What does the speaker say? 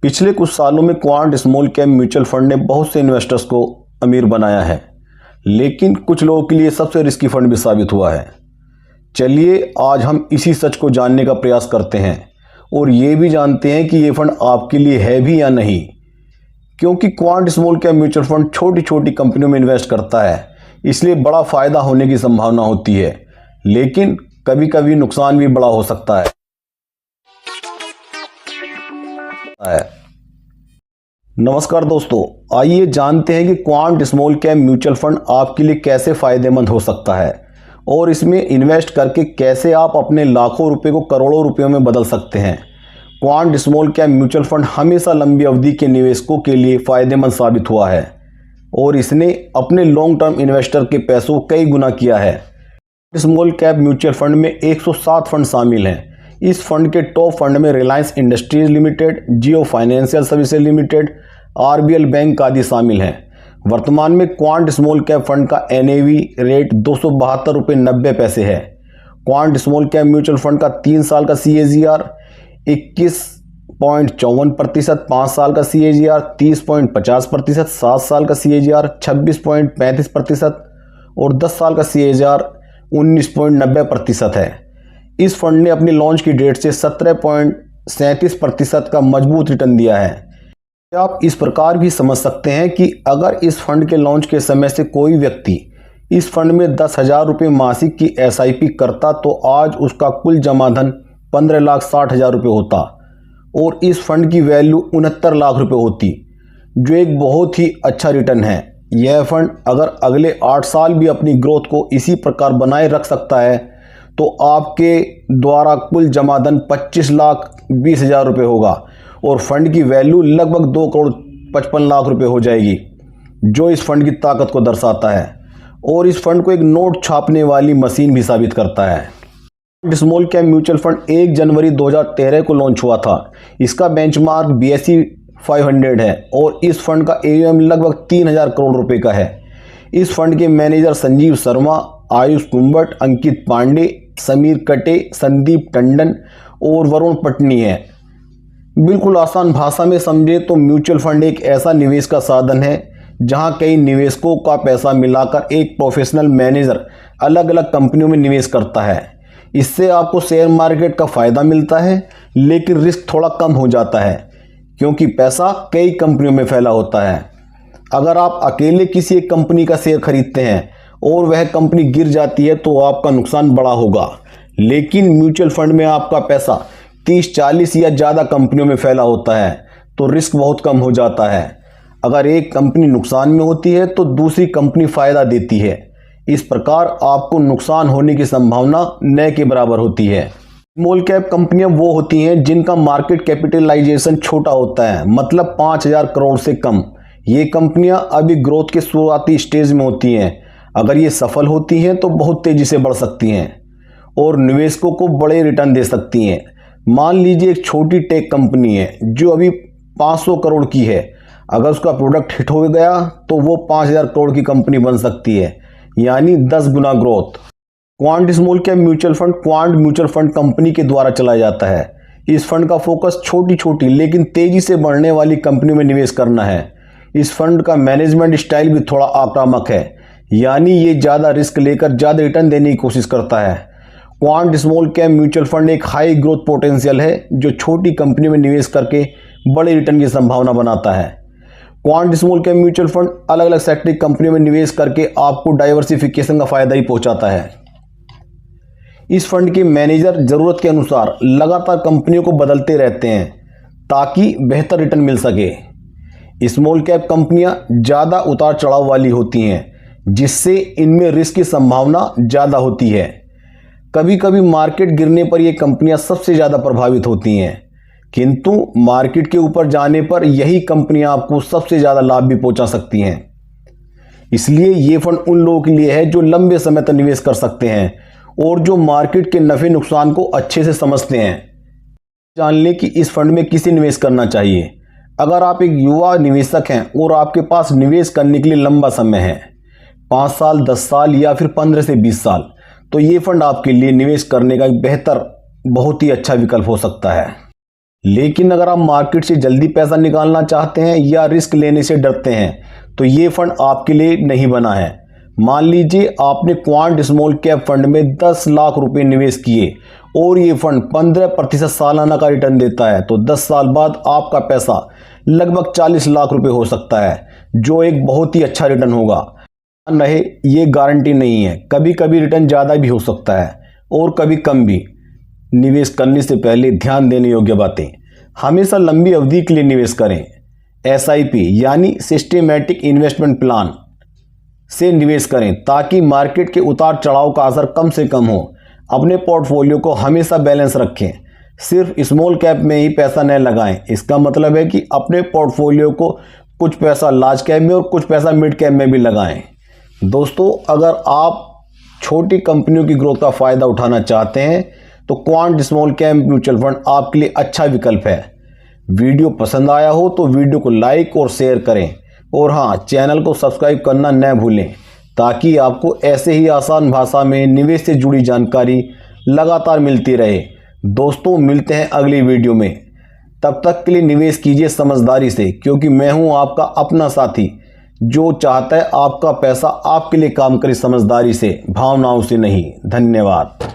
पिछले कुछ सालों में Quant small cap mutual fund ने बहुत से इन्वेस्टर्स को अमीर बनाया है, लेकिन कुछ लोगों के लिए सबसे रिस्की फंड भी साबित हुआ है। चलिए आज हम इसी सच को जानने का प्रयास करते हैं और ये भी जानते हैं कि ये फंड आपके लिए है भी या नहीं। क्योंकि quant small cap mutual fund छोटी छोटी कंपनियों में इन्वेस्ट करता है, इसलिए बड़ा फ़ायदा होने की संभावना होती है, लेकिन कभी कभी नुकसान भी बड़ा हो सकता है। नमस्कार दोस्तों, आइए जानते हैं कि quant small cap mutual fund आपके लिए कैसे फ़ायदेमंद हो सकता है और इसमें इन्वेस्ट करके कैसे आप अपने लाखों रुपए को करोड़ों रुपयों में बदल सकते हैं। Quant small cap mutual fund हमेशा लंबी अवधि के निवेशकों के लिए फ़ायदेमंद साबित हुआ है और इसने अपने लॉन्ग टर्म इन्वेस्टर के पैसों को कई गुना किया है। स्मॉल कैप म्यूचुअल फंड में 107 फंड शामिल हैं। इस फंड के टॉप फंड में Reliance Industries Limited, Jio financial services limited, RBL bank आदि शामिल हैं। वर्तमान में क्वांट स्मॉल कैप फंड का एनएवी रेट 272.90 है। Quant small cap mutual fund का 3 साल का CAGR 21.54%, 5 साल का CAGR 30.50%, 7 साल का CAGR 26.35% और 10 साल का CAGR 19.90% है। इस फंड ने अपनी लॉन्च की डेट से 17.37% का मजबूत रिटर्न दिया है। आप इस प्रकार भी समझ सकते हैं कि अगर इस फंड के लॉन्च के समय से कोई व्यक्ति इस फंड में 10,000 रुपये मासिक की SIP करता तो आज उसका कुल जमा धन 15,60,000 रुपये होता और इस फंड की वैल्यू 69 लाख रुपये होती, जो एक बहुत ही अच्छा रिटर्न है। यह फंड अगर अगले 8 साल भी अपनी ग्रोथ को इसी प्रकार बनाए रख सकता है तो आपके द्वारा कुल जमा धन 25,20,000 रुपये होगा और फंड की वैल्यू लगभग 2,55,00,000 रुपये हो जाएगी, जो इस फंड की ताकत को दर्शाता है और इस फंड को एक नोट छापने वाली मशीन भी साबित करता है। स्मॉल कैप म्यूचुअल फंड 1 जनवरी 2013 को लॉन्च हुआ था। इसका बेंचमार्क BSE 500 है और इस फंड का AUM लगभग 3,000 करोड़ रुपए का है। इस फंड के मैनेजर संजीव शर्मा, आयुष कुंबट, अंकित पांडे, समीर कटे, संदीप टंडन और वरुण पटनी हैं। बिल्कुल आसान भाषा में समझे तो म्यूचुअल फंड एक ऐसा निवेश का साधन है जहां कई निवेशकों का पैसा मिलाकर एक प्रोफेशनल मैनेजर अलग अलग कंपनियों में निवेश करता है। इससे आपको शेयर मार्केट का फ़ायदा मिलता है, लेकिन रिस्क थोड़ा कम हो जाता है क्योंकि पैसा कई कंपनियों में फैला होता है। अगर आप अकेले किसी एक कंपनी का शेयर खरीदते हैं और वह कंपनी गिर जाती है तो आपका नुकसान बड़ा होगा, लेकिन म्यूचुअल फंड में आपका पैसा 30-40 या ज़्यादा कंपनियों में फैला होता है तो रिस्क बहुत कम हो जाता है। अगर एक कंपनी नुकसान में होती है तो दूसरी कंपनी फ़ायदा देती है। इस प्रकार आपको नुकसान होने की संभावना न के बराबर होती है। स्मॉल कैप कंपनियां वो होती हैं जिनका मार्केट कैपिटलाइजेशन छोटा होता है, मतलब 5,000 करोड़ से कम। ये कंपनियां अभी ग्रोथ के शुरुआती स्टेज में होती हैं। अगर ये सफल होती हैं तो बहुत तेज़ी से बढ़ सकती हैं और निवेशकों को बड़े रिटर्न दे सकती हैं। मान लीजिए एक छोटी टेक कंपनी है जो अभी 500 करोड़ की है। अगर उसका प्रोडक्ट हिट हो गया तो वो 5,000 करोड़ की कंपनी बन सकती है, यानी 10 गुना growth. Quant small cap mutual fund Quant mutual fund company के द्वारा चलाया जाता है। इस फंड का फोकस छोटी छोटी लेकिन तेज़ी से बढ़ने वाली कंपनियों में निवेश करना है। इस फंड का मैनेजमेंट स्टाइल भी थोड़ा आक्रामक है, यानी ये ज़्यादा रिस्क लेकर ज़्यादा रिटर्न देने की कोशिश करता है। Quant small cap mutual fund एक हाई ग्रोथ पोटेंशियल है जो छोटी कंपनियों में निवेश करके बड़े रिटर्न की संभावना बनाता है। Quant small cap mutual fund अलग अलग सेक्टर कंपनियों में निवेश करके आपको डाइवर्सिफिकेशन का फायदा ही पहुंचाता है। इस फंड के मैनेजर ज़रूरत के अनुसार लगातार कंपनियों को बदलते रहते हैं ताकि बेहतर रिटर्न मिल सके। स्मॉल कैप कंपनियां ज़्यादा उतार चढ़ाव वाली होती हैं, जिससे इनमें रिस्क की संभावना ज़्यादा होती है। कभी कभी मार्केट गिरने पर ये कंपनियां सबसे ज़्यादा प्रभावित होती हैं, किंतु मार्केट के ऊपर जाने पर यही कंपनियां आपको सबसे ज़्यादा लाभ भी पहुंचा सकती हैं। इसलिए ये फंड उन लोगों के लिए है जो लंबे समय तक निवेश कर सकते हैं और जो मार्केट के नफ़े नुकसान को अच्छे से समझते हैं। जान लें कि इस फंड में किसे निवेश करना चाहिए। अगर आप एक युवा निवेशक हैं और आपके पास निवेश करने के लिए लंबा समय है, 5 साल, 10 साल या फिर 15 से 20 साल, तो ये फंड आपके लिए निवेश करने का एक बेहतर, बहुत ही अच्छा विकल्प हो सकता है। लेकिन अगर आप मार्केट से जल्दी पैसा निकालना चाहते हैं या रिस्क लेने से डरते हैं तो ये फंड आपके लिए नहीं बना है। मान लीजिए आपने क्वांट स्मॉल कैप फंड में 10 लाख रुपए निवेश किए और ये फंड 15% सालाना का रिटर्न देता है, तो 10 साल बाद आपका पैसा लगभग 40 लाख रुपए हो सकता है, जो एक बहुत ही अच्छा रिटर्न होगा। रहे ये गारंटी नहीं है, कभी कभी रिटर्न ज़्यादा भी हो सकता है और कभी कम भी। निवेश करने से पहले ध्यान देने योग्य बातें: हमेशा लंबी अवधि के लिए निवेश करें। SIP यानी सिस्टेमैटिक इन्वेस्टमेंट प्लान से निवेश करें ताकि मार्केट के उतार चढ़ाव का असर कम से कम हो। अपने पोर्टफोलियो को हमेशा बैलेंस रखें, सिर्फ स्मॉल कैप में ही पैसा न लगाएं। इसका मतलब है कि अपने पोर्टफोलियो को कुछ पैसा लार्ज कैप में और कुछ पैसा मिड कैप में भी लगाएं। दोस्तों, अगर आप छोटी कंपनियों की ग्रोथ का फ़ायदा उठाना चाहते हैं तो quant small cap mutual fund आपके लिए अच्छा विकल्प है। वीडियो पसंद आया हो तो वीडियो को लाइक और शेयर करें, और हाँ, चैनल को सब्सक्राइब करना न भूलें ताकि आपको ऐसे ही आसान भाषा में निवेश से जुड़ी जानकारी लगातार मिलती रहे। दोस्तों, मिलते हैं अगली वीडियो में। तब तक के लिए निवेश कीजिए समझदारी से, क्योंकि मैं हूं आपका अपना साथी जो चाहता है आपका पैसा आपके लिए काम करे समझदारी से, भावनाओं से नहीं। धन्यवाद।